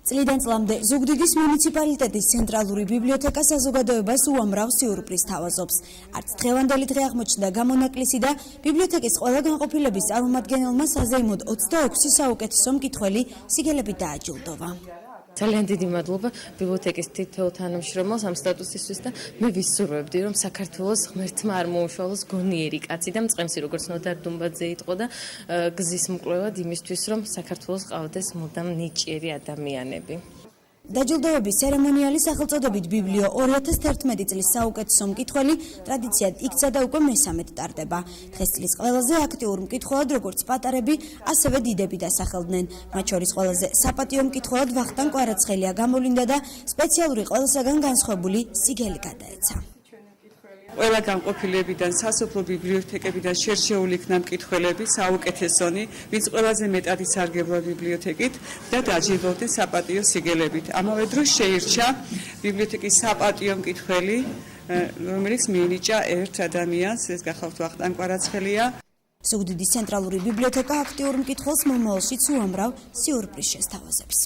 წლიდან წლამდე ზუგდიდის მუნიციპალიტეტის ცენტრალური ბიბლიოთეკა საზოგადოებას უამრავ სიურპრიზს თავაზობს. არც დღევანდელი დღე აღმოჩნდა გამონაკლისი და ბიბლიოთეკის ყველა განყოფილების წარმომადგენელმა საზეიმოდ 26 საუკეთესო მკითხველი სიგელებით დააჯილდოვა. ძალიან დიდი მადლობა ბიბლიოთეკის თითოეულ თანამშრომელს ამ სტატუსისთვის და მე ვისურვებდი რომ საქართველოს ღმერთმა არ მოუშალოს გონიერი კაცი და მწყემსი როგორც ნოდარ დუმბაძე იტყო და გზის მკვლევად იმისთვის რომ საქართველოს ყავდეს მუდამ ნიჭიერი ადამიანები. დაჯილდოების ცერემონიალი სახელწოდებით ბიბლიო 2011 წლის საუკეთესო მკითხველი ტრადიციად იქცა და უკვე მესამედ ტარდება. დღეს წლის ყველაზე აქტიურ მკითხველად როგორც პატარები, ასევე დიდები დასახელდნენ. მათ შორის ყველაზე საპატიო მკითხველად ვახტანგ კვარაცხელია გამოვლინდა და სპეციალური ყველასაგან განსხვავებული სიგელი გადაეცა. ყველა განყოფილებიდან, სასოფლო ბიბლიოთეკებიდან შერჩეული იქნა მკითხველები, საუკეთესონი, ვინც ყველაზე მეტად ისარგებლა ბიბლიოთეკით და დაჯილდოვდნენ საპატიო სიგელებით. ამავე დროს შეირჩა ბიბლიოთეკის საპატიო მკითხველი, რომელიც მიენიჭა ერთ ადამიანს, ეს გახავთ ვახტანგ კვარაცხელია. ზუგდიდის ცენტრალური ბიბლიოთეკა აქტიურ მკითხველს მომავალშიც უამრავ სიურპრიზს შესთავაზებს.